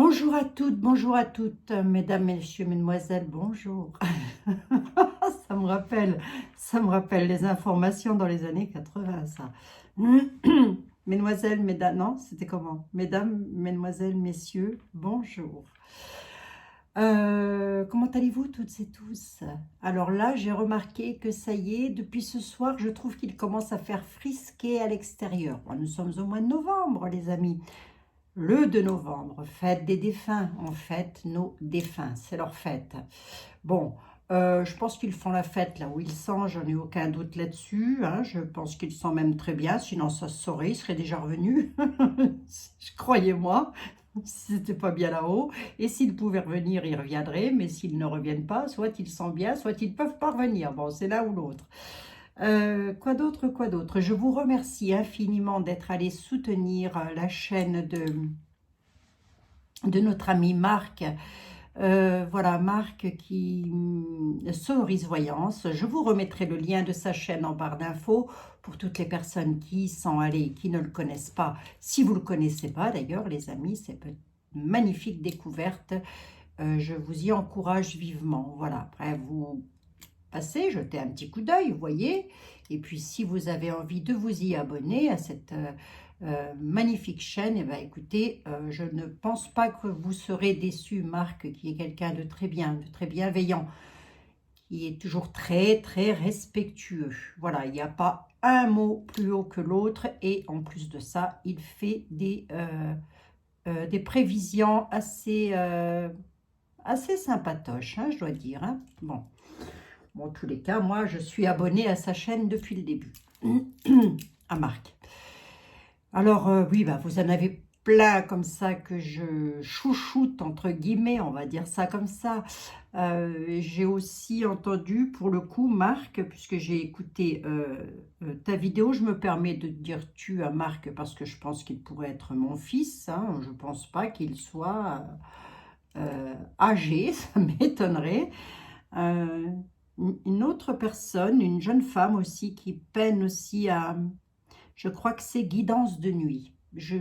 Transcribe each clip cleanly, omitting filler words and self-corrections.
bonjour à toutes, mesdames, messieurs, mesdemoiselles, bonjour. Ça me rappelle, ça me rappelle les informations dans les années 80, ça. Mesdemoiselles, mesdames, non, c'était comment? Mesdames, mesdemoiselles, messieurs, bonjour. Comment allez-vous toutes et tous? Alors là, j'ai remarqué que ça y est, depuis ce soir, je trouve qu'il commence à faire frisquer à l'extérieur. Bon, nous sommes au mois de novembre, les amis. Le 2 novembre, fête des défunts, on fête nos défunts, c'est leur fête. Bon, je pense qu'ils font la fête là où ils sont, j'en ai aucun doute là-dessus, hein. Je pense qu'ils sont même très bien, sinon ça se saurait, ils seraient déjà revenus, croyez-moi, si c'était pas bien là-haut. Et s'ils pouvaient revenir, ils reviendraient, mais s'ils ne reviennent pas, soit ils sont bien, soit ils ne peuvent pas revenir, bon, c'est l'un ou l'autre. Quoi d'autre, quoi d'autre? Je vous remercie infiniment d'être allé soutenir la chaîne de notre ami Marc. Voilà, Marc qui Sonorise Voyance. Je vous remettrai le lien de sa chaîne en barre d'infos pour toutes les personnes qui y sont allées, qui ne le connaissent pas. Si vous ne le connaissez pas, d'ailleurs, les amis, c'est une magnifique découverte. Je vous y encourage vivement. Voilà, après, vous passez, jetez un petit coup d'œil, vous voyez. Et puis, si vous avez envie de vous y abonner à cette magnifique chaîne, et ben, écoutez, je ne pense pas que vous serez déçus. Marc, qui est quelqu'un de très bien, de très bienveillant, qui est toujours très, très respectueux. Voilà, il n'y a pas un mot plus haut que l'autre. Et en plus de ça, il fait des prévisions assez sympatoches, hein, je dois dire. Hein. Bon. Bon, en tous les cas, moi, je suis abonnée à sa chaîne depuis le début, à Marc. Alors, oui, bah, vous en avez plein comme ça que je chouchoute, entre guillemets, on va dire ça comme ça. J'ai aussi entendu, pour le coup, Marc, puisque j'ai écouté ta vidéo, je me permets de dire tu à Marc parce que je pense qu'il pourrait être mon fils. Hein, je ne pense pas qu'il soit âgé, ça m'étonnerait. Euh, une autre personne, une jeune femme aussi, qui peine aussi à, je crois que c'est Guidance de nuit. Je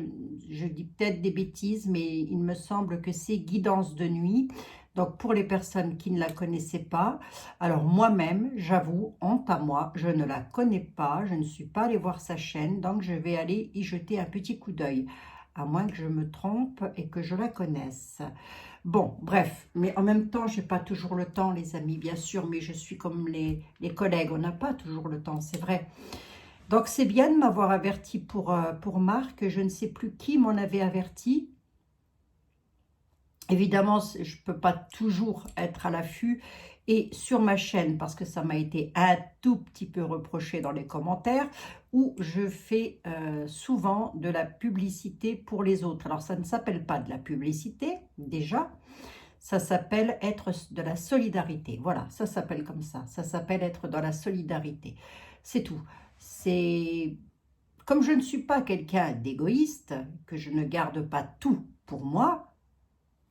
dis peut-être des bêtises, mais il me semble que c'est Guidance de nuit. Donc, pour les personnes qui ne la connaissaient pas, alors moi-même, j'avoue, honte à moi, je ne la connais pas, je ne suis pas allée voir sa chaîne, donc je vais aller y jeter un petit coup d'œil, à moins que je me trompe et que je la connaisse. Bon, bref, mais en même temps, je n'ai pas toujours le temps, les amis, bien sûr, mais je suis comme les collègues, on n'a pas toujours le temps, c'est vrai. Donc, c'est bien de m'avoir averti pour Marc, je ne sais plus qui m'en avait averti. Évidemment, je ne peux pas toujours être à l'affût et sur ma chaîne, parce que ça m'a été un tout petit peu reproché dans les commentaires, où je fais souvent de la publicité pour les autres. Alors, ça ne s'appelle pas de la publicité, déjà, ça s'appelle être de la solidarité. Voilà, ça s'appelle comme ça s'appelle être dans la solidarité. C'est tout. C'est comme je ne suis pas quelqu'un d'égoïste, que je ne garde pas tout pour moi,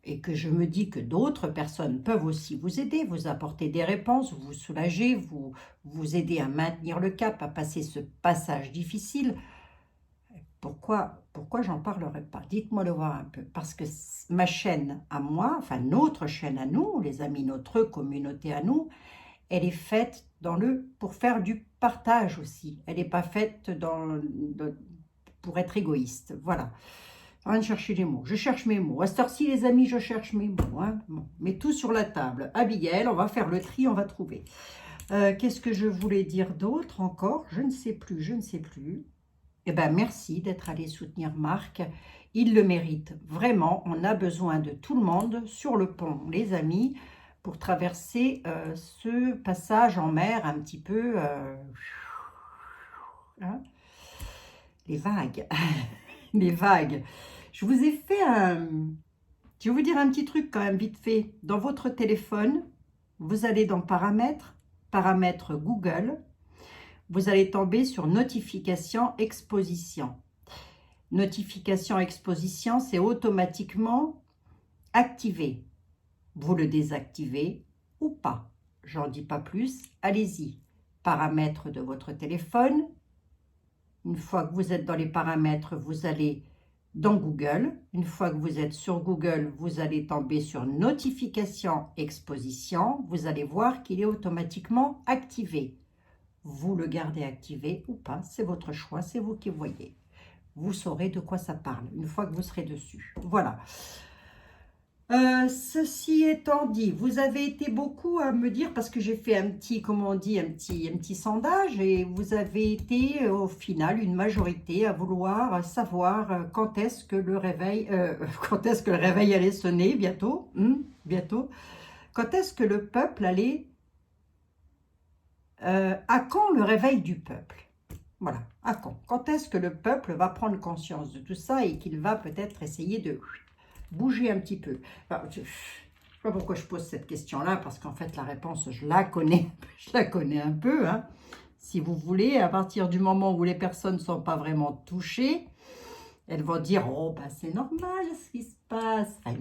et que je me dis que d'autres personnes peuvent aussi vous aider, vous apporter des réponses, vous soulager, vous aider à maintenir le cap, à passer ce passage difficile, pourquoi j'en parlerai pas? Dites-moi le voir un peu. Parce que ma chaîne à moi, enfin notre chaîne à nous, les amis, notre communauté à nous, elle est faite pour faire du partage aussi. Elle n'est pas faite pour être égoïste. Voilà. Rien de chercher les mots. Je cherche mes mots. À cette heure-ci, les amis, je cherche mes mots. Hein. Bon. Mets tout sur la table. Abigail, on va faire le tri, on va trouver. Qu'est-ce que je voulais dire d'autre encore? Je ne sais plus, je ne sais plus. Eh bien, merci d'être allé soutenir Marc. Il le mérite. Vraiment, on a besoin de tout le monde sur le pont, les amis, pour traverser ce passage en mer un petit peu... hein, les vagues. Les vagues. Je vous ai fait un... Je vais vous dire un petit truc quand même vite fait. Dans votre téléphone, vous allez dans Paramètres, Paramètres Google. Vous allez tomber sur Notification Exposition. Notification Exposition, c'est automatiquement activé. Vous le désactivez ou pas. J'en dis pas plus. Allez-y. Paramètres de votre téléphone. Une fois que vous êtes dans les paramètres, vous allez dans Google. Une fois que vous êtes sur Google, vous allez tomber sur notification exposition. Vous allez voir qu'il est automatiquement activé. Vous le gardez activé ou pas, c'est votre choix, c'est vous qui voyez. Vous saurez de quoi ça parle une fois que vous serez dessus. Voilà. Ceci étant dit, vous avez été beaucoup à me dire, parce que j'ai fait un petit, comment on dit, un petit sondage, et vous avez été au final une majorité à vouloir savoir quand est-ce que le réveil, quand est-ce que le réveil allait sonner bientôt, bientôt, quand est-ce que le peuple allait, à quand le réveil du peuple? Voilà, à quand? Quand est-ce que le peuple va prendre conscience de tout ça et qu'il va peut-être essayer de bouger un petit peu? Enfin, je ne sais pas pourquoi je pose cette question-là, parce qu'en fait, la réponse, je la connais, je la connais un peu. Hein. Si vous voulez, à partir du moment où les personnes ne sont pas vraiment touchées, elles vont dire, oh, bah, c'est normal ce qui se passe. Enfin,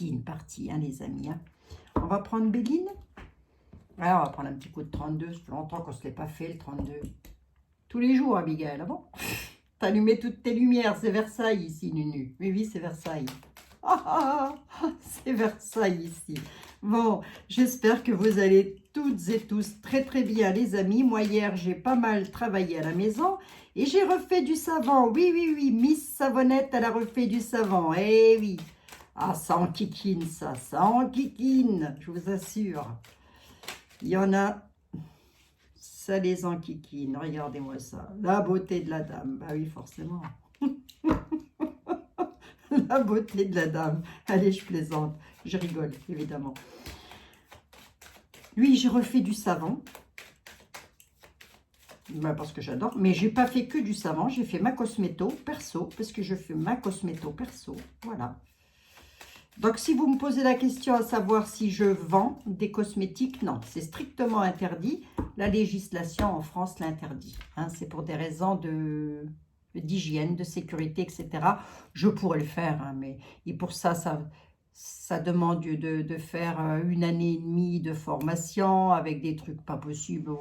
une partie, hein, les amis. Hein. On va prendre Béline. Alors, on va prendre un petit coup de 32. Ça fait longtemps qu'on ne se l'est pas fait, le 32. Tous les jours, Abigail, ah bon? T'as allumé toutes tes lumières, c'est Versailles ici, Nunu. Oui, oui, c'est Versailles. C'est Versailles ici. Bon, j'espère que vous allez toutes et tous très très bien, les amis. Moi, hier, j'ai pas mal travaillé à la maison et j'ai refait du savon. Oui, oui, oui, Miss Savonnette, elle a refait du savon. Eh oui. Ah, ça en kikine, ça en kikine, je vous assure. Il y en a... Ça les enquiquine, regardez-moi ça. La beauté de la dame, bah oui, forcément. La beauté de la dame. Allez, je plaisante, je rigole, évidemment. Oui, j'ai refait du savon. Bah, parce que j'adore. Mais j'ai pas fait que du savon, j'ai fait ma cosméto perso, parce que je fais ma cosméto perso. Voilà. Donc, si vous me posez la question à savoir si je vends des cosmétiques, non, c'est strictement interdit. La législation en France l'interdit. Hein, c'est pour des raisons d'hygiène, de sécurité, etc. Je pourrais le faire, hein, mais et pour ça, ça demande de faire 1 année et demie de formation avec des trucs pas possibles.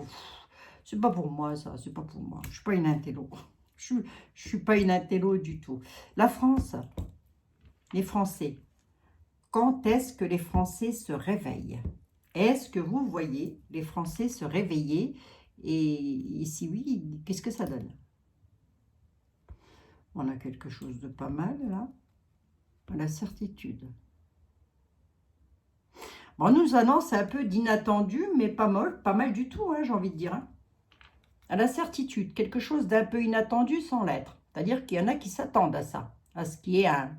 C'est pas pour moi, ça, c'est pas pour moi. Je suis pas une intello. Je suis pas une intello du tout. La France, les Français. Quand est-ce que les Français se réveillent? Est-ce que vous voyez les Français se réveiller? Et si oui, qu'est-ce que ça donne? On a quelque chose de pas mal, là. La certitude. Bon, on nous annonce un peu d'inattendu, mais pas mal du tout, hein, j'ai envie de dire. Hein. À la certitude, quelque chose d'un peu inattendu sans l'être. C'est-à-dire qu'il y en a qui s'attendent à ça, à ce qui est un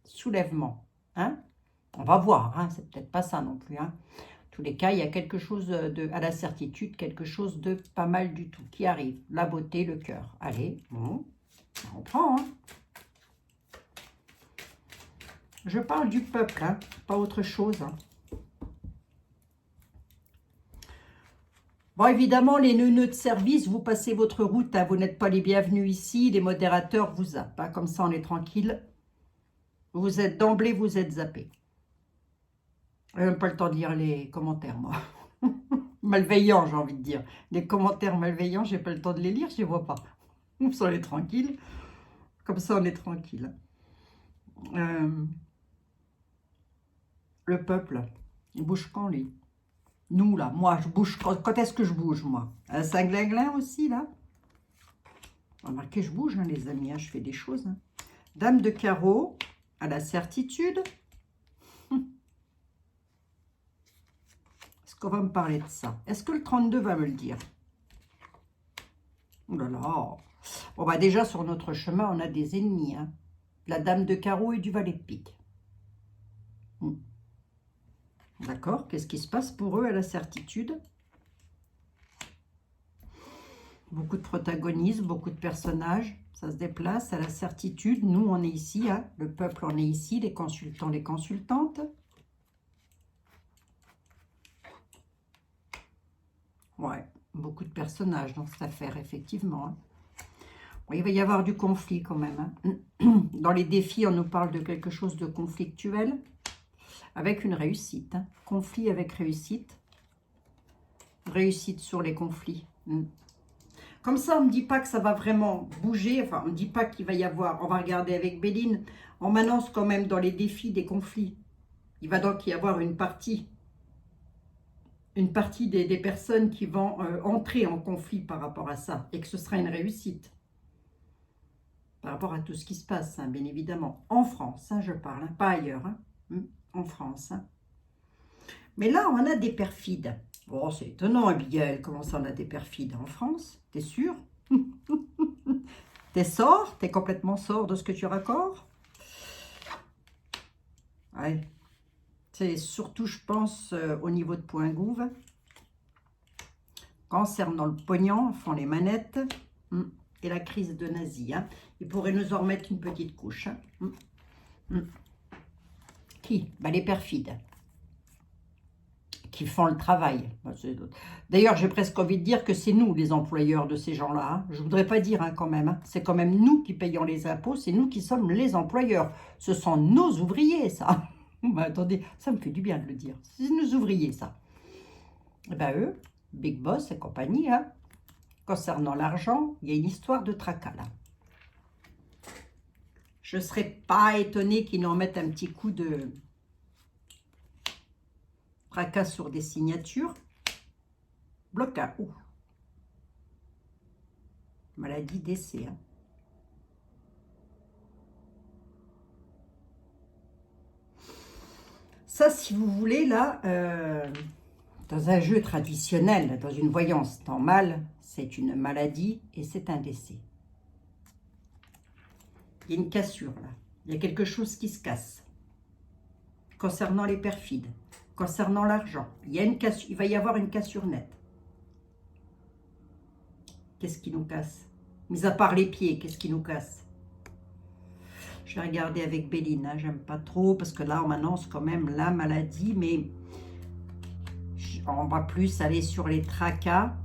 soulèvement. Hein. On va voir, hein, c'est peut-être pas ça non plus. Hein. En tous les cas, il y a quelque chose à la certitude, quelque chose de pas mal du tout qui arrive. La beauté, le cœur. Allez, bon, on prend. Hein. Je parle du peuple, hein, pas autre chose. Hein. Bon, évidemment, les neuneux de service, vous passez votre route, hein, vous n'êtes pas les bienvenus ici. Les modérateurs vous zappent, hein, comme ça on est tranquille. Vous êtes d'emblée, vous êtes zappés. Je n'ai même pas le temps de lire les commentaires, moi. Malveillants, j'ai envie de dire. Les commentaires malveillants, j'ai pas le temps de les lire, je les vois pas. Comme ça, on est tranquille. Comme ça, on est tranquille. Le peuple, il bouge quand, lui? Nous, là, moi, je bouge. Quand est-ce que je bouge, moi? Un Saint-Glinglin aussi, là? Remarquez, je bouge, hein, les amis, hein, je fais des choses. Hein. Dame de carreau, à la certitude. Est-ce qu'on va me parler de ça? Est-ce que le 32 va me le dire? Oh là là. Bon, bah déjà, sur notre chemin, on a des ennemis. Hein. La dame de carreau et du valet de pique. D'accord? Qu'est-ce qui se passe pour eux à la certitude? Beaucoup de protagonistes, beaucoup de personnages. Ça se déplace à la certitude. Nous, on est ici. Hein. Le peuple, on est ici. Les consultants, les consultantes. Ouais, beaucoup de personnages dans cette affaire, effectivement. Hein. Bon, il va y avoir du conflit quand même. Hein. Dans les défis, on nous parle de quelque chose de conflictuel. Avec une réussite. Hein. Conflit avec réussite. Réussite sur les conflits. Comme ça, on ne me dit pas que ça va vraiment bouger. Enfin, on ne dit pas qu'il va y avoir... On va regarder avec Béline. On m'annonce quand même dans les défis des conflits. Il va donc y avoir une partie des personnes qui vont entrer en conflit par rapport à ça. Et que ce sera une réussite. Par rapport à tout ce qui se passe, hein, bien évidemment. En France, hein, je parle, hein, pas ailleurs. Hein, en France. Hein. Mais là, on a des perfides. Oh, c'est étonnant, Abigail, comment ça on a des perfides en France? T'es sûr? T'es sort? T'es complètement sort de ce que tu raccordes? Ouais. C'est surtout, je pense, au niveau de point gouve. Concernant le pognon, font les manettes. Et la crise de nazi. Hein. Ils pourraient nous en remettre une petite couche. Hein. Qui? Ben, les perfides. Qui font le travail. D'ailleurs, j'ai presque envie de dire que c'est nous, les employeurs de ces gens-là. Hein. Je ne voudrais pas dire hein, quand même. Hein. C'est quand même nous qui payons les impôts. C'est nous qui sommes les employeurs. Ce sont nos ouvriers, ça. Ben, attendez, ça me fait du bien de le dire. C'est nos ouvriers, ça. Et ben eux, Big Boss et compagnie, hein. Concernant l'argent, il y a une histoire de tracas là. Je ne serais pas étonnée qu'ils nous remettent un petit coup de tracas sur des signatures. Blocage. Ouh. Maladie, décès. Hein. Ça, si vous voulez, là, dans un jeu traditionnel, dans une voyance temps mal, c'est une maladie et c'est un décès. Il y a une cassure là. Il y a quelque chose qui se casse. Concernant les perfides, concernant l'argent, il va y avoir une cassure nette. Qu'est-ce qui nous casse? Mis à part les pieds, qu'est-ce qui nous casse? Je vais regarder avec Béline, hein, j'aime pas trop, parce que là, on m'annonce quand même la maladie, mais on va plus aller sur les tracas.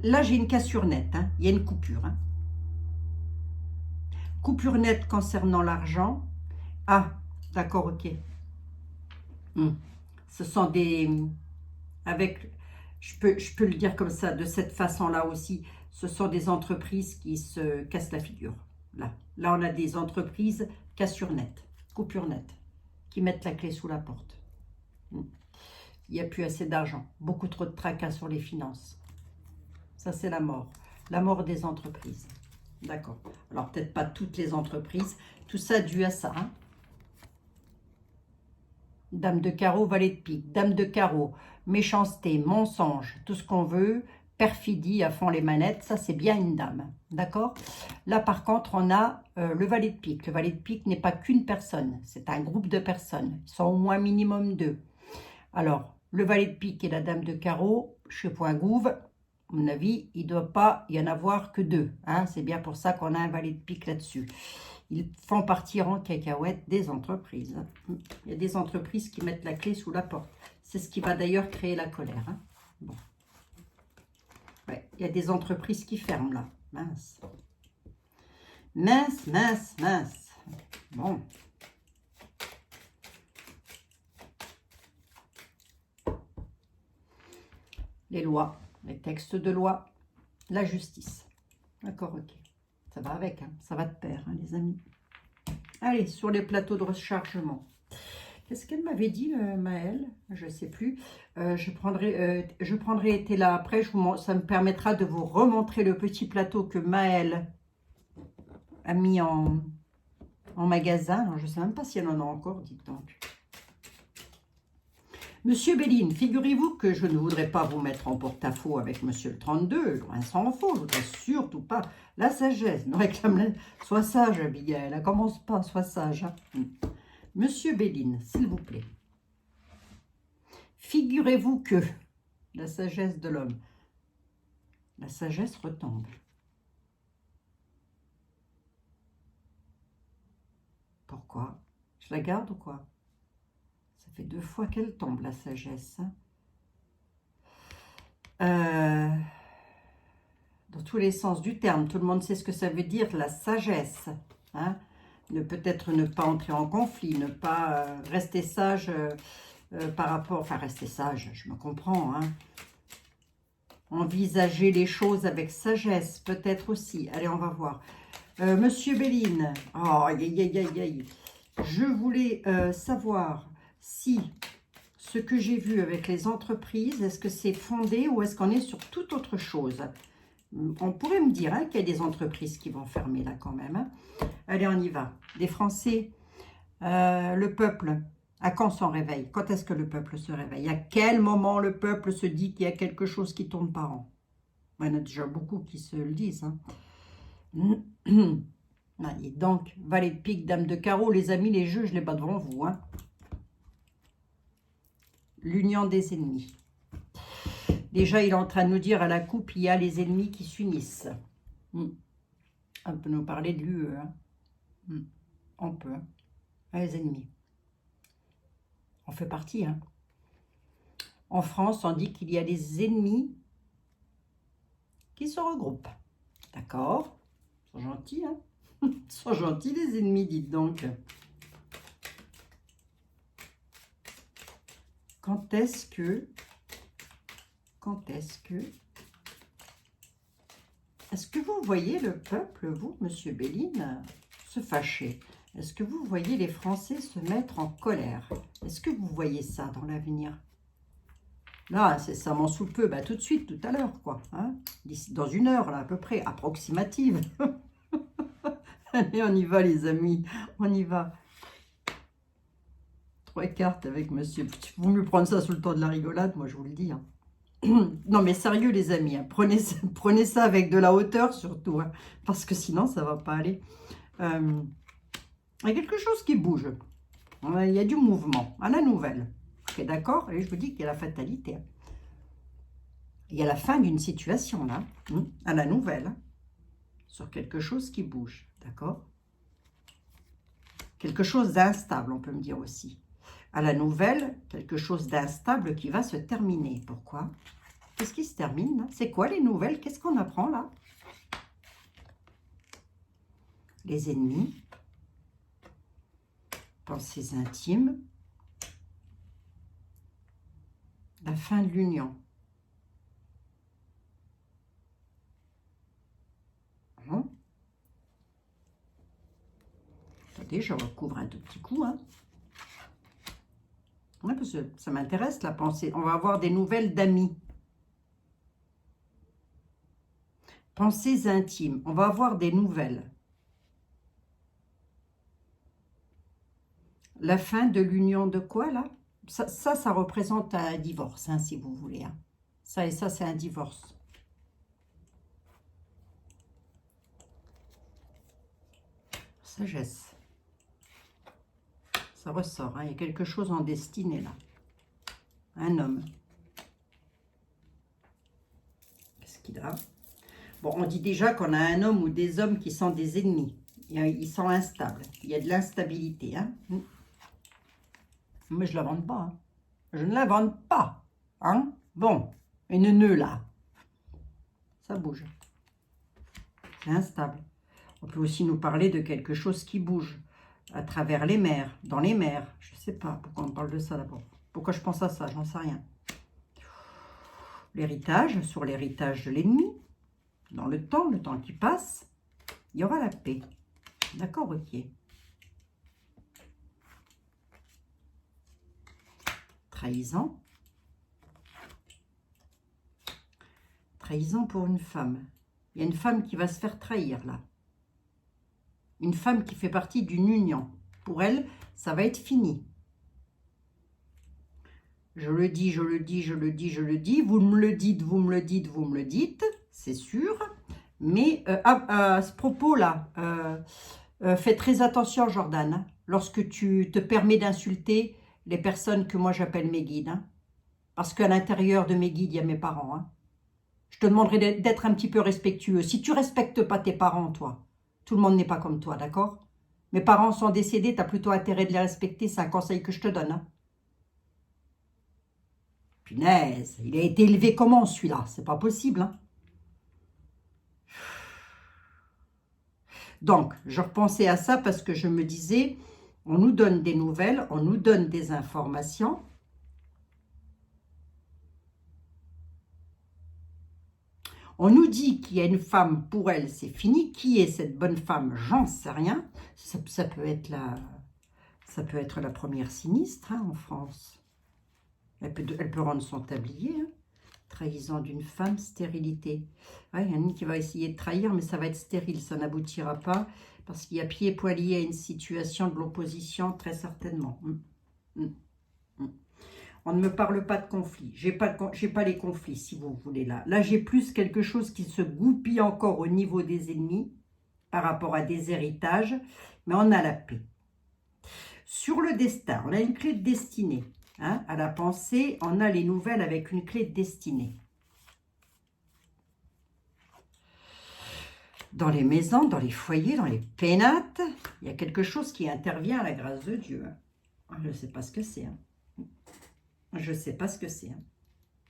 Là, j'ai une cassure nette, hein, il y a une coupure. Hein. Coupure nette concernant l'argent. Ah, d'accord, ok. Ce sont des... je peux le dire comme ça, de cette façon-là aussi, ce sont des entreprises qui se cassent la figure. Là, on a des entreprises cassure nette, coupure nette, qui mettent la clé sous la porte. Il n'y a plus assez d'argent, beaucoup trop de tracas sur les finances. Ça, c'est la mort. La mort des entreprises. D'accord. Alors, peut-être pas toutes les entreprises. Tout ça dû à ça. Hein. Dame de carreau, valet de pique. Dame de carreau, méchanceté, mensonge, tout ce qu'on veut. Perfidie à fond les manettes. Ça, c'est bien une dame. D'accord. Là, par contre, on a le valet de pique. Le valet de pique n'est pas qu'une personne. C'est un groupe de personnes. Ils sont au moins minimum 2. Alors, le valet de pique et la dame de carreau, chez point gouve, à mon avis, il ne doit pas y en avoir que 2. Hein. C'est bien pour ça qu'on a un valet de pique là-dessus. Ils font partir en cacahuète des entreprises. Il y a des entreprises qui mettent la clé sous la porte. C'est ce qui va d'ailleurs créer la colère. Hein. Bon. Ouais, il y a des entreprises qui ferment là. Mince. Mince, mince, mince. Bon. Les lois, les textes de loi, la justice. D'accord, ok. Ça va avec, hein. Ça va de pair, hein, les amis. Allez, sur les plateaux de rechargement. Qu'est-ce qu'elle m'avait dit, Maëlle? Je ne sais plus. Je prendrai été là après. Ça me permettra de vous remontrer le petit plateau que Maëlle a mis en magasin. Alors, je ne sais même pas si elle en a encore, dites donc. Monsieur Béline, figurez-vous que je ne voudrais pas vous mettre en porte-à-faux avec Monsieur le 32, loin s'en faut, je ne voudrais surtout pas. La sagesse, ne réclame sois sage, Abigail, elle commence pas, sois sage. Hein. Monsieur Béline, s'il vous plaît, figurez-vous que la sagesse de l'homme, la sagesse retombe. Pourquoi? Je la garde ou quoi? Ça fait 2 fois qu'elle tombe, la sagesse. Dans tous les sens du terme, tout le monde sait ce que ça veut dire, la sagesse. Hein? Peut-être ne pas entrer en conflit, ne pas rester sage par rapport... Enfin, rester sage, je me comprends. Hein? Envisager les choses avec sagesse, peut-être aussi. Allez, on va voir. Monsieur Béline, oh, aïe, aïe, aïe, aïe. Je voulais savoir si ce que j'ai vu avec les entreprises, est-ce que c'est fondé ou est-ce qu'on est sur toute autre chose? On pourrait me dire hein, qu'il y a des entreprises qui vont fermer là quand même. Hein. Allez, on y va. Des Français, le peuple, à quand son réveil? Quand est-ce que le peuple se réveille? À quel moment le peuple se dit qu'il y a quelque chose qui tourne par an? Il y en a déjà beaucoup qui se le disent. Hein. Et donc, valet de pique, dame de carreau, les amis, les jeux, je les bats devant vous. Hein. L'union des ennemis. Déjà, il est en train de nous dire à la coupe, il y a les ennemis qui s'unissent. On peut nous parler de l'UE. Hein. On peut. Hein. Les ennemis. On fait partie. Hein. En France, on dit qu'il y a des ennemis qui se regroupent. D'accord? Ils sont gentils, hein? Ils sont gentils, les ennemis, dites donc. Quand est-ce que... Est-ce que vous voyez le peuple, vous, monsieur Béline, se fâcher? Est-ce que vous voyez les Français se mettre en colère? Est-ce que vous voyez ça dans l'avenir? Là, c'est ça m'en sous peu, bah, tout de suite, tout à l'heure, quoi. Hein, dans une heure, là, à peu près, approximative. Allez, on y va, les amis, on y va. 3 cartes avec monsieur. Il vaut mieux prendre ça sous le temps de la rigolade, moi, je vous le dis. Hein. Non, mais sérieux, les amis, hein, prenez ça avec de la hauteur, surtout, hein, parce que sinon, ça ne va pas aller. Il y a quelque chose qui bouge. Il y a du mouvement, à la nouvelle. Ok, d'accord? Et je vous dis qu'il y a la fatalité. Il y a la fin d'une situation, là, à la nouvelle, hein, sur quelque chose qui bouge, d'accord? Quelque chose d'instable, on peut me dire aussi. À la nouvelle, quelque chose d'instable qui va se terminer. Pourquoi? Qu'est-ce qui se termine? C'est quoi les nouvelles? Qu'est-ce qu'on apprend là? Les ennemis, pensées intimes, la fin de l'union. Attendez, je recouvre un tout petit coup. Hein. Ouais, parce que ça m'intéresse la pensée. On va avoir des nouvelles d'amis. Pensées intimes. On va avoir des nouvelles. La fin de l'union de quoi, là? Ça représente un divorce, hein, si vous voulez. Hein. Ça et ça, c'est un divorce. Sagesse. Ça ressort. Hein. Il y a quelque chose en destinée, là. Un homme. Qu'est-ce qu'il a? Bon, on dit déjà qu'on a un homme ou des hommes qui sont des ennemis. Ils sont instables. Il y a de l'instabilité. Hein. Mais je ne l'invente pas. Hein. Je ne l'invente pas. Hein. Bon, une nœud là. Ça bouge. C'est instable. On peut aussi nous parler de quelque chose qui bouge à travers les mers, dans les mers. Je ne sais pas pourquoi on parle de ça d'abord. Pourquoi je pense à ça, j'en sais rien. L'héritage, sur l'héritage de l'ennemi, dans le temps qui passe, il y aura la paix. D'accord, ok. Trahison. Trahison pour une femme. Il y a une femme qui va se faire trahir, là. Une femme qui fait partie d'une union. Pour elle, ça va être fini. Je le dis, je le dis, je le dis, je le dis. Vous me le dites, vous me le dites, vous me le dites. C'est sûr. Mais à ce propos-là, fais très attention, Jordan. Hein, lorsque tu te permets d'insulter les personnes que moi j'appelle mes guides. Hein, parce qu'à l'intérieur de mes guides, il y a mes parents. Hein. Je te demanderai d'être un petit peu respectueux. Si tu ne respectes pas tes parents, toi, tout le monde n'est pas comme toi, d'accord? Mes parents sont décédés, tu as plutôt intérêt de les respecter, c'est un conseil que je te donne. Hein. Punaise, il a été élevé comment celui-là? C'est pas possible. Hein. Donc, je repensais à ça parce que je me disais, on nous donne des nouvelles, on nous donne des informations. On nous dit qu'il y a une femme, pour elle, c'est fini. Qui est cette bonne femme? J'en sais rien. Ça peut être la première sinistre hein, en France. Elle peut rendre son tablier. Hein. Trahison d'une femme, stérilité. Ouais, il y en a une qui va essayer de trahir, mais ça va être stérile, ça n'aboutira pas, parce qu'il y a pied et poing liés à une situation de l'opposition, très certainement. On ne me parle pas de conflit. J'ai pas les conflits, si vous voulez, là. Là, j'ai plus quelque chose qui se goupille encore au niveau des ennemis, par rapport à des héritages, mais on a la paix. Sur le destin, on a une clé de destinée. Hein, à la pensée, on a les nouvelles avec une clé de destinée. Dans les maisons, dans les foyers, dans les pénates, il y a quelque chose qui intervient à la grâce de Dieu. Je ne sais pas ce que c'est. Hein. Je ne sais pas ce que c'est. Hein.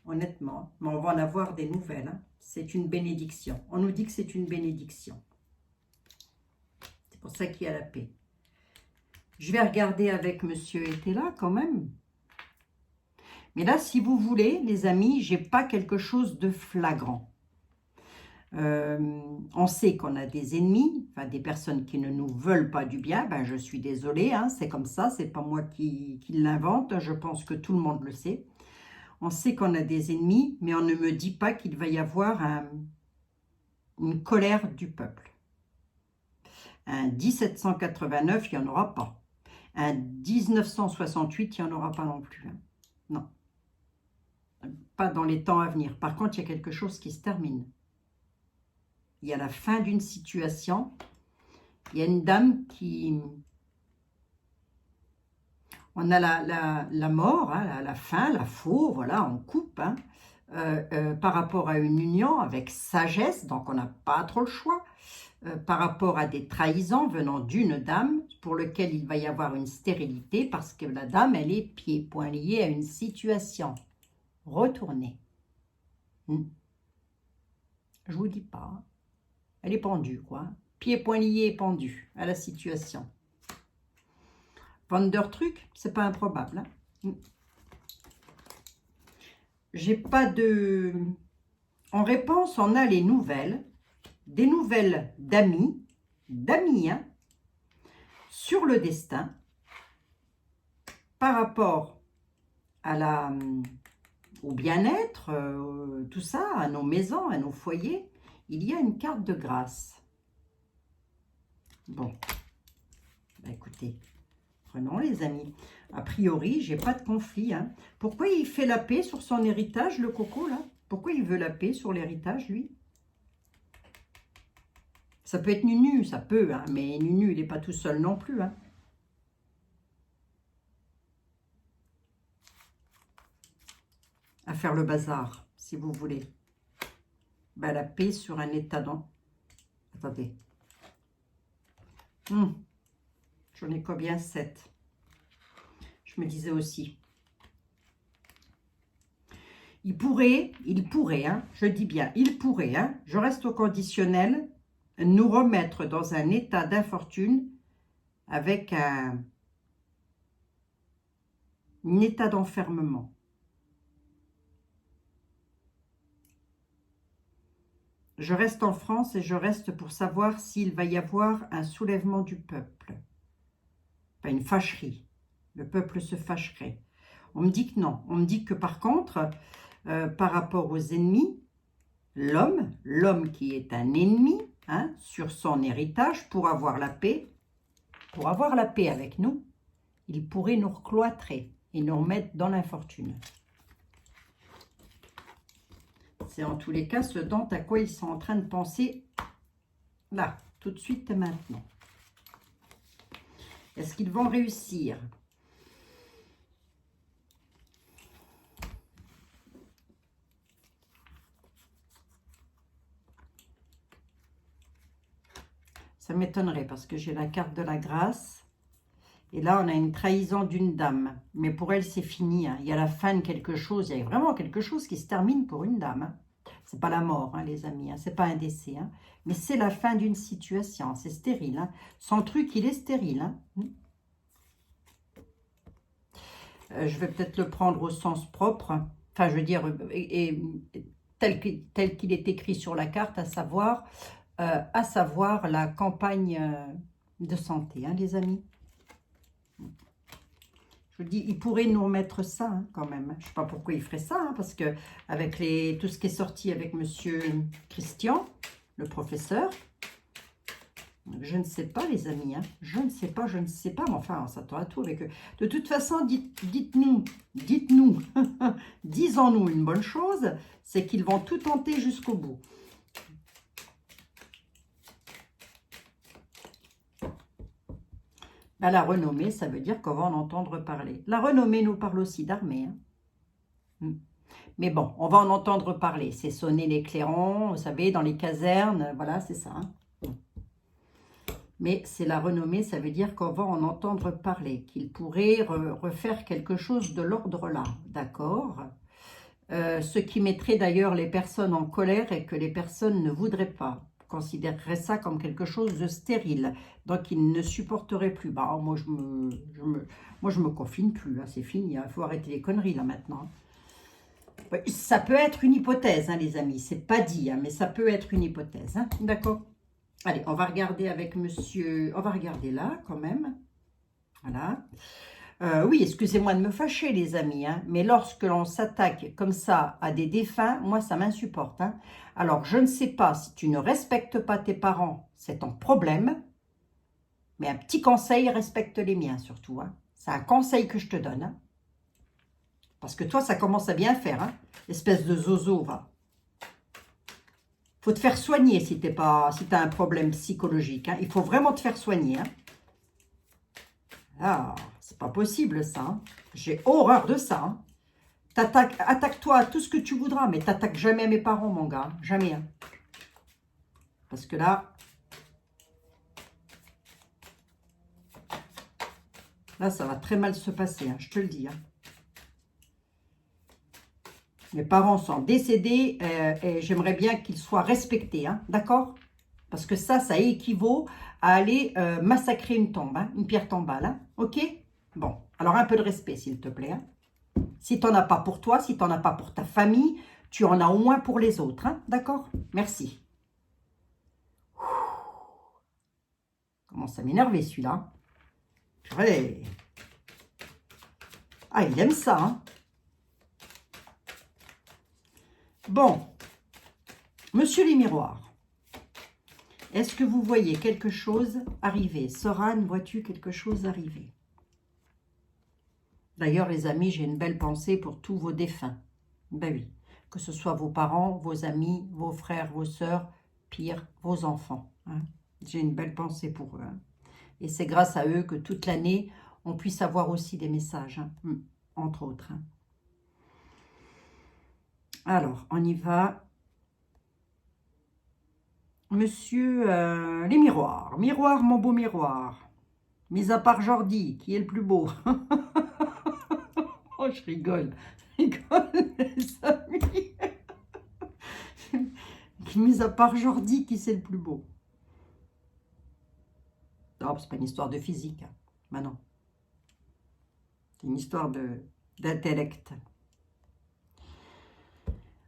Honnêtement. Mais on va en avoir des nouvelles. Hein. C'est une bénédiction. On nous dit que c'est une bénédiction. C'est pour ça qu'il y a la paix. Je vais regarder avec Monsieur était là quand même. Mais là, si vous voulez, les amis, j'ai pas quelque chose de flagrant. On sait qu'on a des ennemis, enfin des personnes qui ne nous veulent pas du bien. Ben, je suis désolée, hein, c'est comme ça, c'est pas moi qui l'invente. Je pense que tout le monde le sait. On sait qu'on a des ennemis, mais on ne me dit pas qu'il va y avoir une colère du peuple. Un 1789, il n'y en aura pas. Un 1968, il n'y en aura pas non plus. Hein. Non. Pas dans les temps à venir. Par contre, il y a quelque chose qui se termine. Il y a la fin d'une situation. Il y a une dame qui... On a la mort, hein, la fin, la faux, voilà, on coupe. Hein, par rapport à une union avec sagesse, donc on n'a pas trop le choix. Par rapport à des trahisons venant d'une dame pour lequel il va y avoir une stérilité parce que la dame, elle est pieds-poings liée à une situation. Retournée. Je vous dis pas. Hein. Elle est pendue, quoi. Pieds-poings liés et pendue à la situation. Vendeur truc, c'est pas improbable. Hein. J'ai pas de... En réponse, on a les nouvelles, des nouvelles d'amis, hein, sur le destin, par rapport à au bien-être, tout ça, à nos maisons, à nos foyers, il y a une carte de grâce. Bon, bah écoutez, prenons les amis. A priori, j'ai pas de conflit. Hein. Pourquoi il fait la paix sur son héritage, le coco, là? Pourquoi il veut la paix sur l'héritage, lui? Ça peut être Nunu, ça peut, hein, mais Nunu, il n'est pas tout seul non plus. Hein. À faire le bazar, si vous voulez. Ben, la paix sur un état dans... Attendez. J'en ai combien? 7. Je me disais aussi. Il pourrait, hein, je dis bien, il pourrait, hein, je reste au conditionnel, nous remettre dans un état d'infortune avec un état d'enfermement. Je reste en France et je reste pour savoir s'il va y avoir un soulèvement du peuple. Pas une fâcherie. Le peuple se fâcherait. On me dit que non. On me dit que par contre, par rapport aux ennemis, l'homme qui est un ennemi, hein, sur son héritage, pour avoir la paix avec nous, il pourrait nous recloîtrer et nous remettre dans l'infortune. C'est en tous les cas ce dont à quoi ils sont en train de penser là, tout de suite et maintenant. Est-ce qu'ils vont réussir? Ça m'étonnerait parce que j'ai la carte de la grâce. Et là, on a une trahison d'une dame. Mais pour elle, c'est fini. Hein. Il y a la fin de quelque chose. Il y a vraiment quelque chose qui se termine pour une dame. Hein. C'est pas la mort, hein, les amis. Hein. C'est pas un décès. Hein. Mais c'est la fin d'une situation. C'est stérile. Hein. Son truc, il est stérile. Hein. Je vais peut-être le prendre au sens propre. Enfin, je veux dire, tel qu'il est écrit sur la carte, à savoir la campagne de santé, hein, les amis. Je vous dis, il pourrait nous remettre ça, hein, quand même. Je ne sais pas pourquoi il ferait ça, hein, parce que avec tout ce qui est sorti avec Monsieur Christian, le professeur, je ne sais pas, les amis. Hein, je ne sais pas. Mais enfin, on s'attend à tout avec eux. De toute façon, dites-nous, disons-nous une bonne chose, c'est qu'ils vont tout tenter jusqu'au bout. Ben, la renommée, ça veut dire qu'on va en entendre parler. La renommée nous parle aussi d'armée. Hein. Mais bon, on va en entendre parler. C'est sonner les clairons, vous savez, dans les casernes. Voilà, c'est ça. Hein. Mais c'est la renommée, ça veut dire qu'on va en entendre parler. Qu'il pourrait refaire quelque chose de l'ordre là. D'accord. Ce qui mettrait d'ailleurs les personnes en colère et que les personnes ne voudraient pas. Considérerait ça comme quelque chose de stérile, donc il ne supporterait plus. Bah, moi, je me confine plus, hein, c'est fini, il faut arrêter les conneries là maintenant. Ça peut être une hypothèse, hein, les amis, c'est pas dit, hein, mais ça peut être une hypothèse, hein, d'accord. Allez, on va regarder avec monsieur, on va regarder là quand même, voilà. Oui, excusez-moi de me fâcher, les amis, hein, mais lorsque l'on s'attaque comme ça à des défunts, moi, ça m'insupporte. Hein. Alors, je ne sais pas si tu ne respectes pas tes parents, c'est ton problème, mais un petit conseil, respecte les miens surtout. Hein. C'est un conseil que je te donne. Hein. Parce que toi, ça commence à bien faire, hein, espèce de zozo, va. Faut te faire soigner si tu as un problème psychologique. Hein. Il faut vraiment te faire soigner. Hein. Ah, c'est pas possible ça. Hein. J'ai horreur de ça. Hein. Attaque-toi à tout ce que tu voudras, mais t'attaques jamais à mes parents, mon gars. Jamais. Hein. Parce que là, ça va très mal se passer, hein, je te le dis. Hein. Mes parents sont décédés et j'aimerais bien qu'ils soient respectés, hein, d'accord? Parce que ça équivaut à aller massacrer une tombe, hein, une pierre tombale, hein, ok? Bon, alors un peu de respect, s'il te plaît. Hein. Si tu n'en as pas pour toi, si tu n'en as pas pour ta famille, tu en as au moins pour les autres, hein, d'accord? Merci. Commence à m'énerver, celui-là. Ouais. Ah, il aime ça, hein. Bon, monsieur les miroirs, est-ce que vous voyez quelque chose arriver? Soran, vois-tu quelque chose arriver? D'ailleurs, les amis, j'ai une belle pensée pour tous vos défunts. Ben oui, que ce soit vos parents, vos amis, vos frères, vos sœurs, pire, vos enfants. Hein. J'ai une belle pensée pour eux. Hein. Et c'est grâce à eux que toute l'année, on puisse avoir aussi des messages, hein, entre autres. Hein. Alors, on y va. Monsieur les miroirs. Miroir, mon beau miroir. Mis à part Jordi, qui est le plus beau. Oh, je rigole. Je rigole, les amis. Mis à part Jordi, qui c'est le plus beau. Non, c'est pas une histoire de physique. Hein. Ben non. C'est une histoire d'intellect.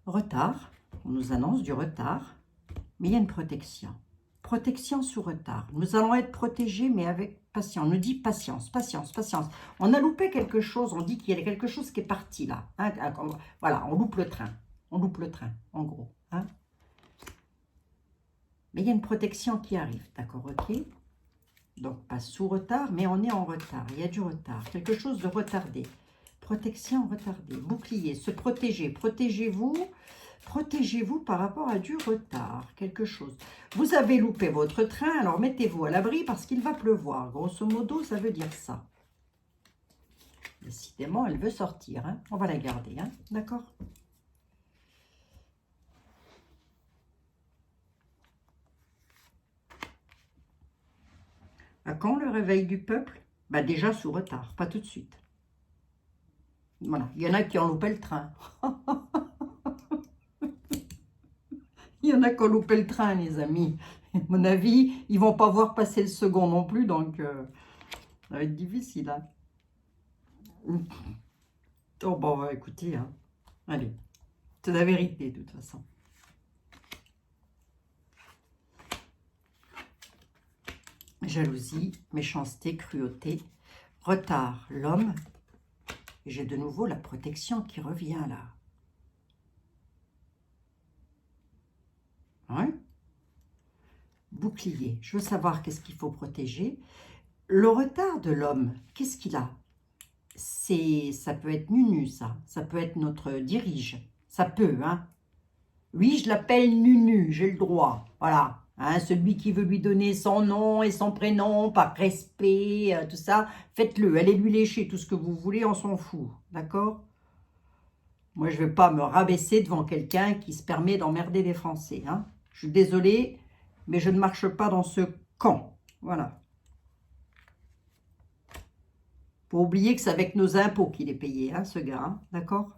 Retard. On nous annonce du retard. Mais il y a une protection. Protection sous retard. Nous allons être protégés, mais avec patience. On nous dit patience, patience, patience. On a loupé quelque chose. On dit qu'il y a quelque chose qui est parti là. Hein, voilà, on loupe le train. On loupe le train, en gros. Hein. Mais il y a une protection qui arrive. D'accord, ok. Donc, pas sous retard, mais on est en retard. Il y a du retard. Quelque chose de retardé. Protection retardée. Bouclier, se protéger. Protégez-vous. Protégez-vous par rapport à du retard, quelque chose. Vous avez loupé votre train, alors mettez-vous à l'abri parce qu'il va pleuvoir. Grosso modo, ça veut dire ça. Décidément, elle veut sortir. Hein. On va la garder, hein. D'accord? À quand le réveil du peuple? Bah déjà sous retard, pas tout de suite. Voilà, il y en a qui ont loupé le train. Il y en a qui ont loupé le train, les amis. À mon avis, ils ne vont pas voir passer le second non plus, donc ça va être difficile. Hein. Oh, bon, écoutez, hein. Allez. C'est la vérité, de toute façon. Jalousie, méchanceté, cruauté, retard, l'homme. Et j'ai de nouveau la protection qui revient là. Hein? Bouclier, je veux savoir qu'est-ce qu'il faut protéger. Le retard de l'homme, qu'est-ce qu'il a? Ça peut être Nunu, ça peut être notre dirige, ça peut, hein. Oui, je l'appelle Nunu, j'ai le droit, voilà, hein, celui qui veut lui donner son nom et son prénom par respect, tout ça, faites-le, allez lui lécher tout ce que vous voulez, on s'en fout, d'accord? Moi, je ne vais pas me rabaisser devant quelqu'un qui se permet d'emmerder les Français, hein. Je suis désolée, mais je ne marche pas dans ce camp, voilà. Faut oublier que c'est avec nos impôts qu'il est payé, hein, ce gars, hein, d'accord?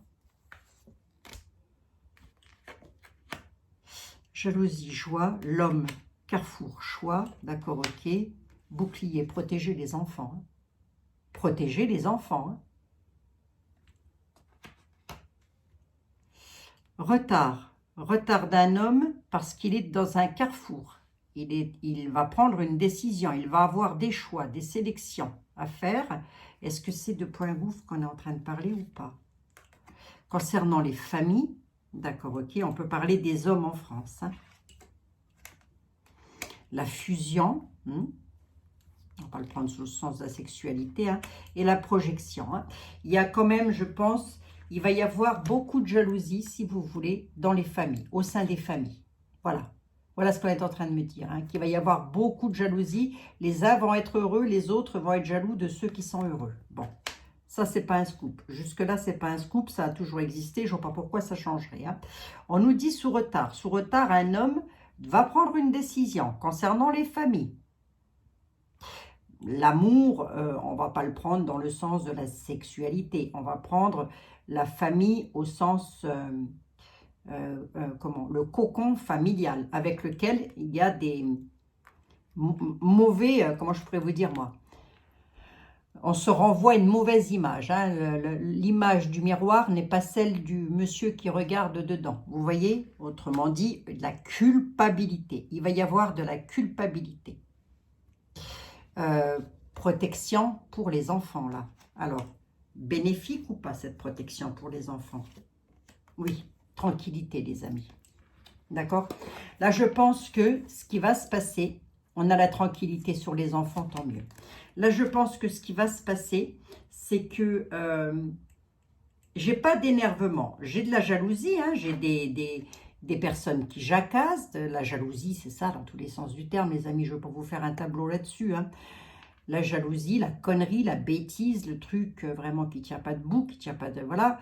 Jalousie, joie, l'homme, carrefour, choix, d'accord, ok. Bouclier, protéger les enfants. Hein. Protéger les enfants. Hein. Retard, retard d'un homme parce qu'il est dans un carrefour. Il va prendre une décision, il va avoir des choix, des sélections à faire. Est-ce que c'est de point gouffre qu'on est en train de parler ou pas? Concernant les familles, d'accord, ok, on peut parler des hommes en France. Hein. La fusion, on va le prendre sous le sens de la sexualité, hein, et la projection. Hein. Il y a quand même, je pense, il va y avoir beaucoup de jalousie, si vous voulez, dans les familles, au sein des familles. Voilà. Voilà ce qu'on est en train de me dire, hein, qu'il va y avoir beaucoup de jalousie. Les uns vont être heureux, les autres vont être jaloux de ceux qui sont heureux. Bon, ça, c'est pas un scoop. Jusque-là, c'est pas un scoop, ça a toujours existé, je ne vois pas pourquoi ça changerait. Hein. On nous dit sous retard. Sous retard, un homme va prendre une décision concernant les familles. L'amour, on ne va pas le prendre dans le sens de la sexualité. On va prendre la famille au sens... le cocon familial avec lequel il y a des mauvais, comment je pourrais vous dire moi, on se renvoie une mauvaise image, hein. L'image du miroir n'est pas celle du monsieur qui regarde dedans, vous voyez, autrement dit, la culpabilité, il va y avoir de la culpabilité, protection pour les enfants là, alors, bénéfique ou pas cette protection pour les enfants? Oui. Tranquillité, les amis. D'accord? Là, je pense que ce qui va se passer, on a la tranquillité sur les enfants, tant mieux. Là, je pense que ce qui va se passer, c'est que j'ai pas d'énervement. J'ai de la jalousie, hein, j'ai des personnes qui jacassent. La jalousie, c'est ça, dans tous les sens du terme, les amis. Je ne veux pas vous faire un tableau là-dessus. Hein. La jalousie, la connerie, la bêtise, le truc vraiment qui ne tient pas debout, qui ne tient pas de... Voilà.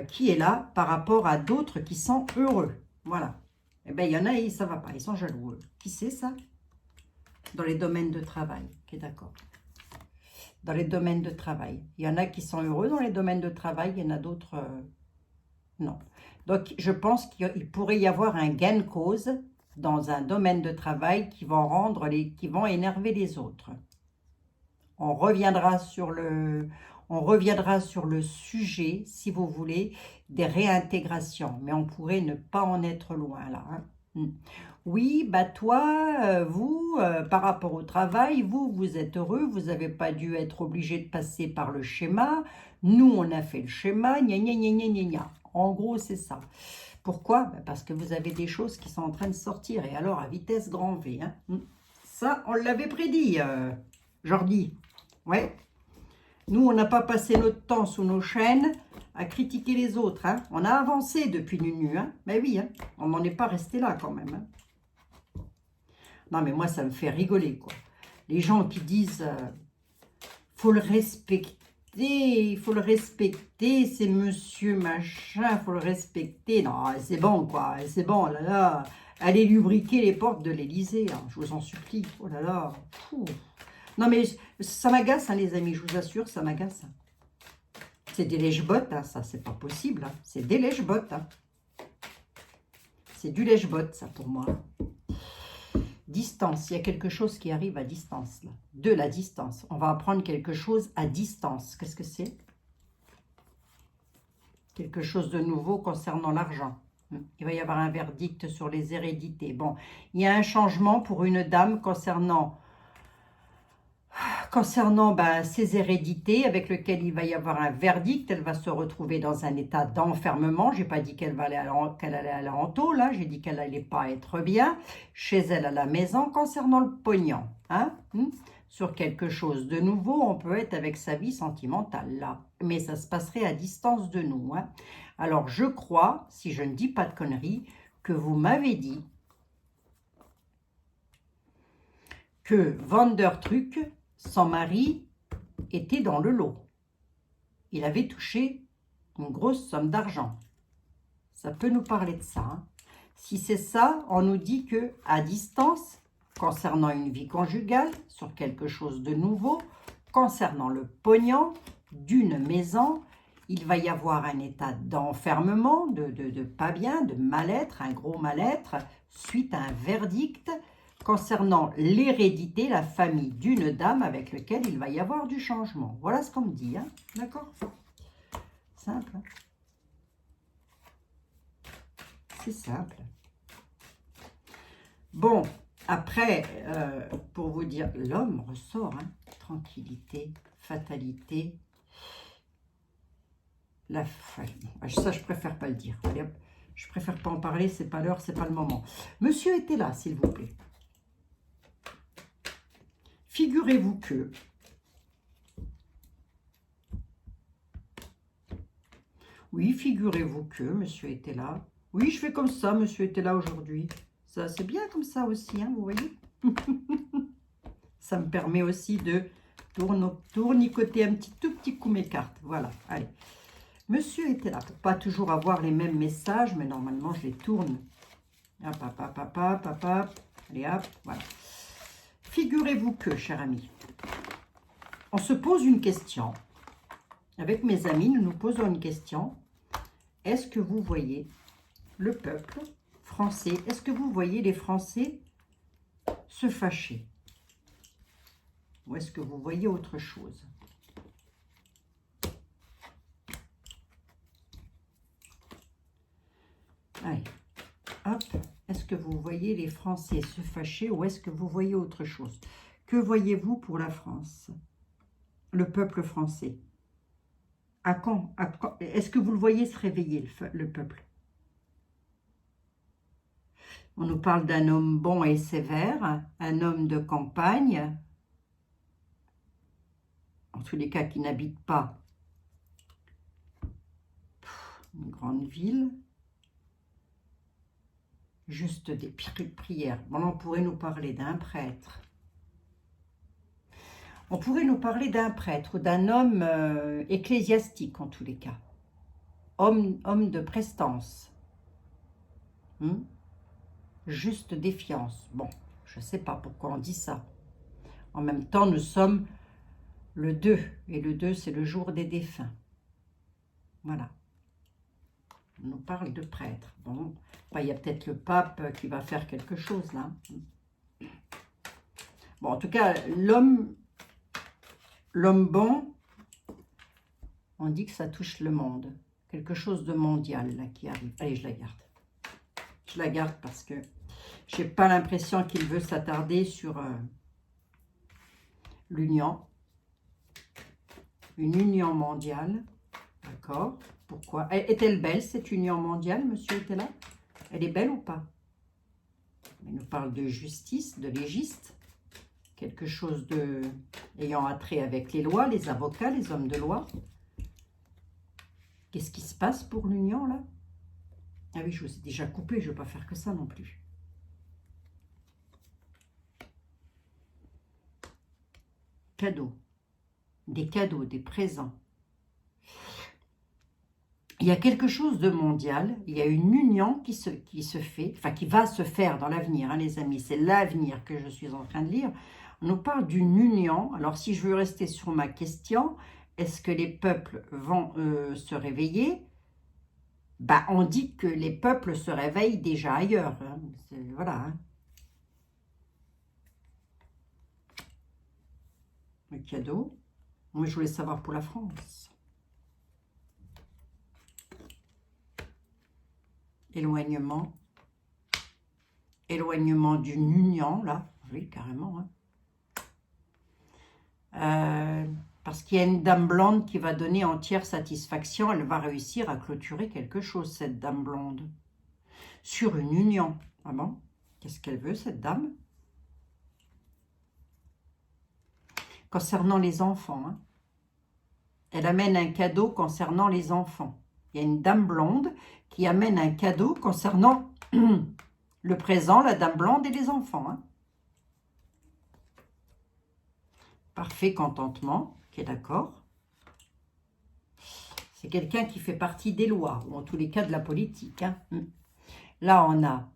Qui est là par rapport à d'autres qui sont heureux. Voilà. Eh bien, il y en a, ça ne va pas, ils sont jaloux. Qui c'est ça? Dans les domaines de travail. Ok, d'accord. Dans les domaines de travail. Il y en a qui sont heureux dans les domaines de travail, il y en a d'autres, non. Donc, je pense qu'il pourrait y avoir un gain de cause dans un domaine de travail qui vont énerver les autres. On reviendra sur le sujet, si vous voulez, des réintégrations. Mais on pourrait ne pas en être loin, là. Hein. Oui, bah toi, vous, par rapport au travail, vous êtes heureux, vous n'avez pas dû être obligé de passer par le schéma. Nous, on a fait le schéma, gna gna gna gna gna gna. En gros, c'est ça. Pourquoi? Bah parce que vous avez des choses qui sont en train de sortir, et alors à vitesse grand V. Hein. Ça, on l'avait prédit, Jordi. Ouais. Nous, on n'a pas passé notre temps sous nos chaînes à critiquer les autres. Hein. On a avancé depuis Nunu. Hein. Mais oui, hein. On n'en est pas resté là quand même. Hein. Non, mais moi, ça me fait rigoler, quoi. Les gens qui disent faut le respecter, c'est monsieur machin, faut le respecter. Non, c'est bon, quoi. C'est bon, là, là. Allez lubriquer les portes de l'Élysée. Hein. Je vous en supplie. Oh là là. Pouh. Non, mais ça m'agace, hein, les amis, je vous assure, ça m'agace. C'est des lèche-bottes, hein, ça, c'est pas possible. Hein. C'est des lèche-bottes. Hein. C'est du lèche-botte, ça, pour moi. Distance, il y a quelque chose qui arrive à distance, là. De la distance. On va apprendre quelque chose à distance. Qu'est-ce que c'est? Quelque chose de nouveau concernant l'argent. Il va y avoir un verdict sur les hérédités. Bon, il y a un changement pour une dame concernant ses hérédités, avec lequel il va y avoir un verdict. Elle va se retrouver dans un état d'enfermement. Je n'ai pas dit qu'elle allait aller en tôle, là. J'ai dit qu'elle n'allait pas être bien chez elle à la maison. Concernant le pognon, sur quelque chose de nouveau, on peut être avec sa vie sentimentale, là. Mais ça se passerait à distance de nous. Alors, je crois, si je ne dis pas de conneries, que vous m'avez dit que Vandertruc, son mari, était dans le lot. Il avait touché une grosse somme d'argent. Ça peut nous parler de ça. Si c'est ça, on nous dit que à distance, concernant une vie conjugale, sur quelque chose de nouveau, concernant le pognon d'une maison, il va y avoir un état d'enfermement, de pas bien, de mal-être, un gros mal-être, suite à un verdict concernant l'hérédité, la famille d'une dame avec laquelle il va y avoir du changement. Voilà ce qu'on me dit, d'accord? Simple. C'est simple. Bon, après, pour vous dire, l'homme ressort, tranquillité, fatalité, ça, je préfère pas le dire. Allez, hop, je préfère pas en parler, c'est pas l'heure, c'est pas le moment. Monsieur était là, s'il vous plaît. Figurez-vous que oui, figurez-vous que monsieur était là. Oui, je fais comme ça, monsieur était là aujourd'hui. Ça, c'est bien comme ça aussi, vous voyez. Ça me permet aussi de tournicoter un tout petit coup mes cartes. Voilà, allez. Monsieur était là pour pas toujours avoir les mêmes messages, mais normalement, je les tourne. Hop, hop, hop, hop, hop, hop, hop. Allez, hop, voilà. Figurez-vous que, cher ami, on se pose une question. Avec mes amis, nous nous posons une question. Est-ce que vous voyez le peuple français, est-ce que vous voyez les Français se fâcher? Ou est-ce que vous voyez autre chose? Allez, hop. Est-ce que vous voyez les Français se fâcher ou est-ce que vous voyez autre chose? Que voyez-vous pour la France? Le peuple français? À quand est-ce que vous le voyez se réveiller, le peuple? On nous parle d'un homme bon et sévère, un homme de campagne, en tous les cas qui n'habite pas une grande ville, juste des prières. Bon, on pourrait nous parler d'un prêtre. On pourrait nous parler d'un prêtre ou d'un homme ecclésiastique en tous les cas. Homme de prestance. Juste défiance. Bon, je ne sais pas pourquoi on dit ça. En même temps, nous sommes le 2. Et le 2, c'est le jour des défunts. Voilà. On nous parle de prêtre. Bon, il y a peut-être le pape qui va faire quelque chose là. Bon, en tout cas, l'homme bon, on dit que ça touche le monde. Quelque chose de mondial là qui arrive. Allez, je la garde. Je la garde parce que je n'ai pas l'impression qu'il veut s'attarder sur l'union. Une union mondiale. D'accord. Pourquoi? Est-elle belle, cette union mondiale, monsieur était là? Elle est belle ou pas? Il nous parle de justice, de légiste. Quelque chose ayant attrait avec les lois, les avocats, les hommes de loi. Qu'est-ce qui se passe pour l'union, là? Ah oui, je vous ai déjà coupé, je ne vais pas faire que ça non plus. Cadeaux. Des cadeaux, des présents. Il y a quelque chose de mondial, il y a une union qui se fait, enfin qui va se faire dans l'avenir, les amis, c'est l'avenir que je suis en train de lire. On nous parle d'une union. Alors si je veux rester sur ma question, est-ce que les peuples vont se réveiller? On dit que les peuples se réveillent déjà ailleurs. Voilà. Le cadeau. Moi, je voulais savoir pour la France. éloignement, éloignement d'une union, là, oui, carrément, hein. Parce qu'il y a une dame blonde qui va donner entière satisfaction, elle va réussir à clôturer quelque chose, cette dame blonde, sur une union. Ah bon? Qu'est-ce qu'elle veut, cette dame? Concernant les enfants, hein. Elle amène un cadeau concernant les enfants. Il y a une dame blonde qui amène un cadeau concernant le présent, la dame blonde et les enfants, hein. Parfait contentement, ok, d'accord. C'est quelqu'un qui fait partie des lois, ou en tous les cas de la politique, hein. Là, on a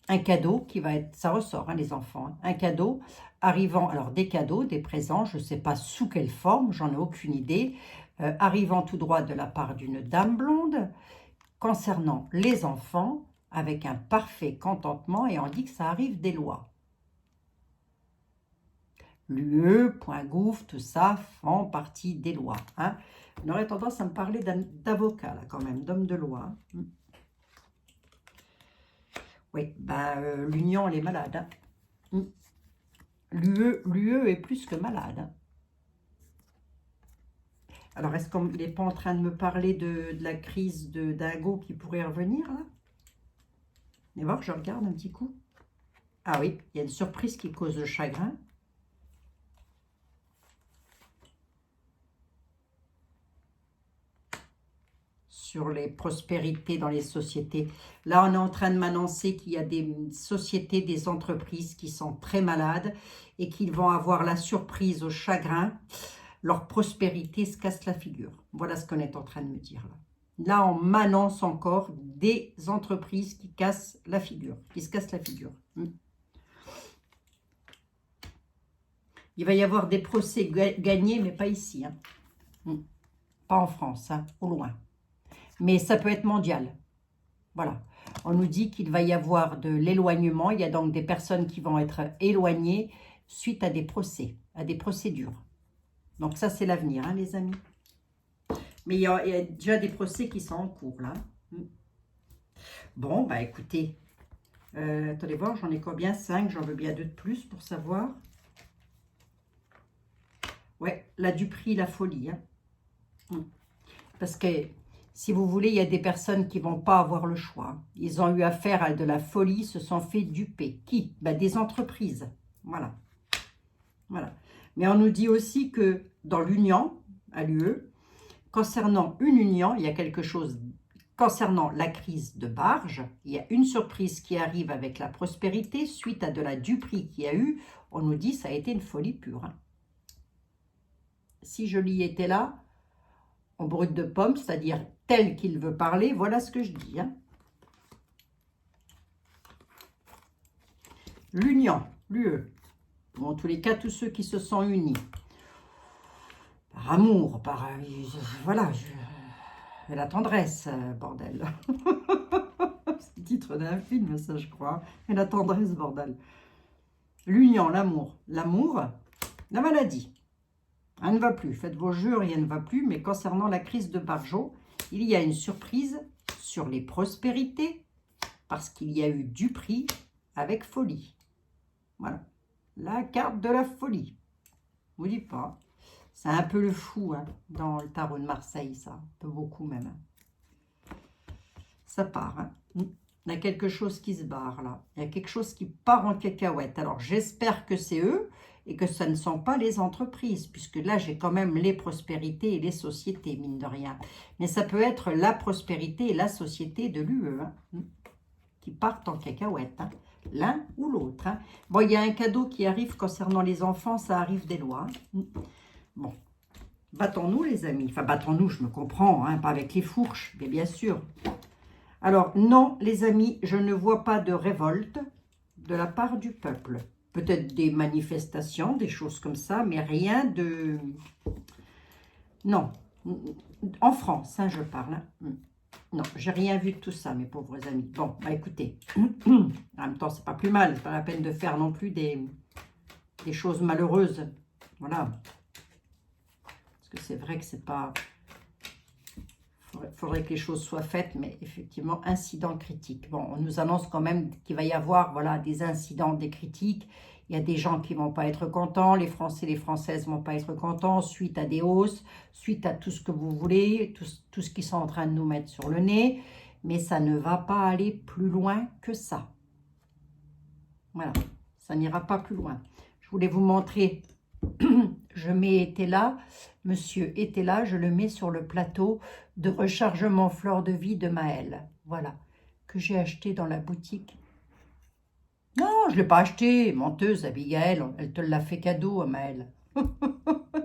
un cadeau qui va être, ça ressort, hein, les enfants, hein, un cadeau arrivant, alors des cadeaux, des présents, je ne sais pas sous quelle forme, j'en ai aucune idée, arrivant tout droit de la part d'une dame blonde, concernant les enfants, avec un parfait contentement, et on dit que ça arrive des lois. L'UE, point gouv, tout ça font partie des lois, hein. On aurait tendance à me parler d'avocat, là, quand même, d'homme de loi, hein. Oui, ben, l'union, elle est malade, hein. L'UE est plus que malade, hein. Alors, est-ce qu'on n'est pas en train de me parler de la crise de dingo qui pourrait revenir, là? Et voir, je regarde un petit coup. Ah oui, il y a une surprise qui cause le chagrin. Sur les prospérités dans les sociétés. Là, on est en train de m'annoncer qu'il y a des sociétés, des entreprises qui sont très malades et qu'ils vont avoir la surprise au chagrin. Leur prospérité se casse la figure. Voilà ce qu'on est en train de me dire là. Là, on m'annonce encore des entreprises qui cassent la figure, qui se cassent la figure. Il va y avoir des procès gagnés, mais pas ici, hein. Pas en France, hein, au loin. Mais ça peut être mondial. Voilà. On nous dit qu'il va y avoir de l'éloignement. Il y a donc des personnes qui vont être éloignées suite à des procès, à des procédures. Donc ça, c'est l'avenir, hein, les amis. Mais il y a déjà des procès qui sont en cours, là. Bon, bah écoutez. Attendez voir, j'en ai combien? 5, j'en veux bien 2 de plus pour savoir. Ouais, la duperie, la folie, hein. Parce que... si vous voulez, il y a des personnes qui ne vont pas avoir le choix. Ils ont eu affaire à de la folie, se sont fait duper. Qui? Ben, des entreprises. Voilà. Voilà. Mais on nous dit aussi que dans l'union, à l'UE, concernant une union, il y a quelque chose, concernant la crise de Barge, il y a une surprise qui arrive avec la prospérité, suite à de la duperie qu'il y a eu, on nous dit que ça a été une folie pure, hein. Si je l'y étais là, en brut de pomme, c'est-à-dire tel qu'il veut parler, voilà ce que je dis, hein. L'union, l'UE, en tous les cas, tous ceux qui se sont unis, par amour, par... voilà, la tendresse, bordel. C'est le titre d'un film, ça, je crois. Et la tendresse, bordel. L'union, l'amour. L'amour, la maladie. Rien ne va plus. Faites vos jeux, rien ne va plus. Mais concernant la crise de Barjo, il y a une surprise sur les prospérités parce qu'il y a eu du prix avec folie. Voilà. La carte de la folie. Je vous dis pas. C'est un peu le fou, hein, dans le tarot de Marseille, ça. Un peu beaucoup même, hein. Ça part, hein. Il y a quelque chose qui se barre, là. Il y a quelque chose qui part en cacahuète. Alors, j'espère que c'est eux et que ce ne sont pas les entreprises, puisque là, j'ai quand même les prospérités et les sociétés, mine de rien. Mais ça peut être la prospérité et la société de l'UE, hein, qui partent en cacahuète, hein, l'un ou l'autre, hein. Bon, il y a un cadeau qui arrive concernant les enfants, ça arrive des lois, hein. Bon, battons-nous, les amis. Enfin, battons-nous, je me comprends, hein, pas avec les fourches, mais bien sûr. Alors, non, les amis, je ne vois pas de révolte de la part du peuple. Peut-être des manifestations, des choses comme ça, mais rien de... Non, en France, hein, je parle, hein. Non, j'ai rien vu de tout ça, mes pauvres amis. Bon, bah écoutez, en même temps, c'est pas plus mal. C'est pas la peine de faire non plus des choses malheureuses. Voilà. Parce que c'est vrai que c'est pas... faudrait que les choses soient faites, mais effectivement, incident critique. Bon, on nous annonce quand même qu'il va y avoir, voilà, des incidents, des critiques. Il y a des gens qui ne vont pas être contents, les Français, les Françaises ne vont pas être contents, suite à des hausses, suite à tout ce que vous voulez, tout ce qu'ils sont en train de nous mettre sur le nez, mais ça ne va pas aller plus loin que ça. Voilà, ça n'ira pas plus loin. Je voulais vous montrer, je mets était là, monsieur était là, je le mets sur le plateau de rechargement fleur de vie de Maëlle. Voilà, que j'ai acheté dans la boutique. Non, je ne l'ai pas acheté, menteuse, Abigail, elle te l'a fait cadeau, Maëlle.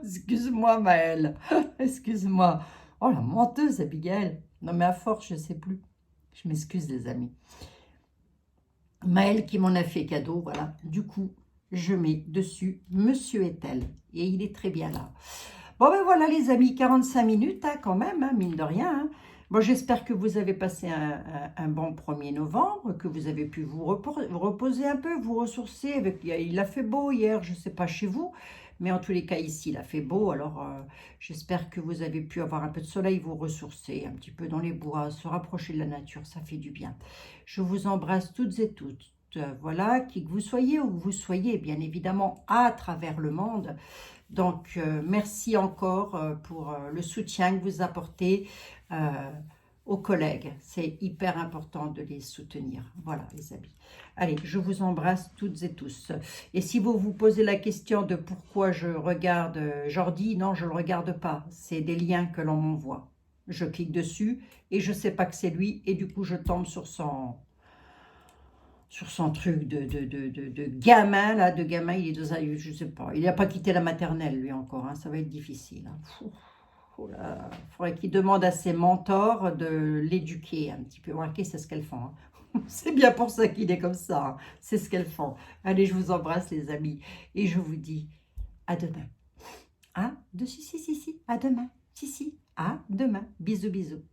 Excuse-moi, Maëlle, excuse-moi. Oh, la menteuse, Abigail. Non, mais à force, je ne sais plus. Je m'excuse, les amis. Maëlle qui m'en a fait cadeau, voilà. Du coup, je mets dessus Monsieur est-elle. Et il est très bien là. Bon, ben voilà, les amis, 45 minutes, hein, quand même, hein, mine de rien. Hein. Bon, j'espère que vous avez passé un bon 1er novembre, que vous avez pu vous reposer un peu, vous ressourcer. Il a fait beau hier, je ne sais pas chez vous, mais en tous les cas, ici, il a fait beau. Alors, j'espère que vous avez pu avoir un peu de soleil, vous ressourcer un petit peu dans les bois, se rapprocher de la nature, ça fait du bien. Je vous embrasse toutes et toutes. Voilà, qui que vous soyez, où que vous soyez, bien évidemment, à travers le monde. Donc, merci encore pour le soutien que vous apportez aux collègues. C'est hyper important de les soutenir. Voilà, les amis. Allez, je vous embrasse toutes et tous. Et si vous vous posez la question de pourquoi je regarde Jordi, non, je ne le regarde pas. C'est des liens que l'on m'envoie. Je clique dessus et je ne sais pas que c'est lui. Et du coup, je tombe sur son truc de gamin, là, de gamin, il est dans un, je sais pas, il n'a pas quitté la maternelle, lui, encore, hein, ça va être difficile. Hein. Oh là, il faudrait qu'il demande à ses mentors de l'éduquer un petit peu. Remarquez, c'est ce qu'elles font. Hein. C'est bien pour ça qu'il est comme ça, hein. C'est ce qu'elles font. Allez, je vous embrasse, les amis, et je vous dis à demain. Hein? Si, à demain. Si, à demain. Bisous, bisous.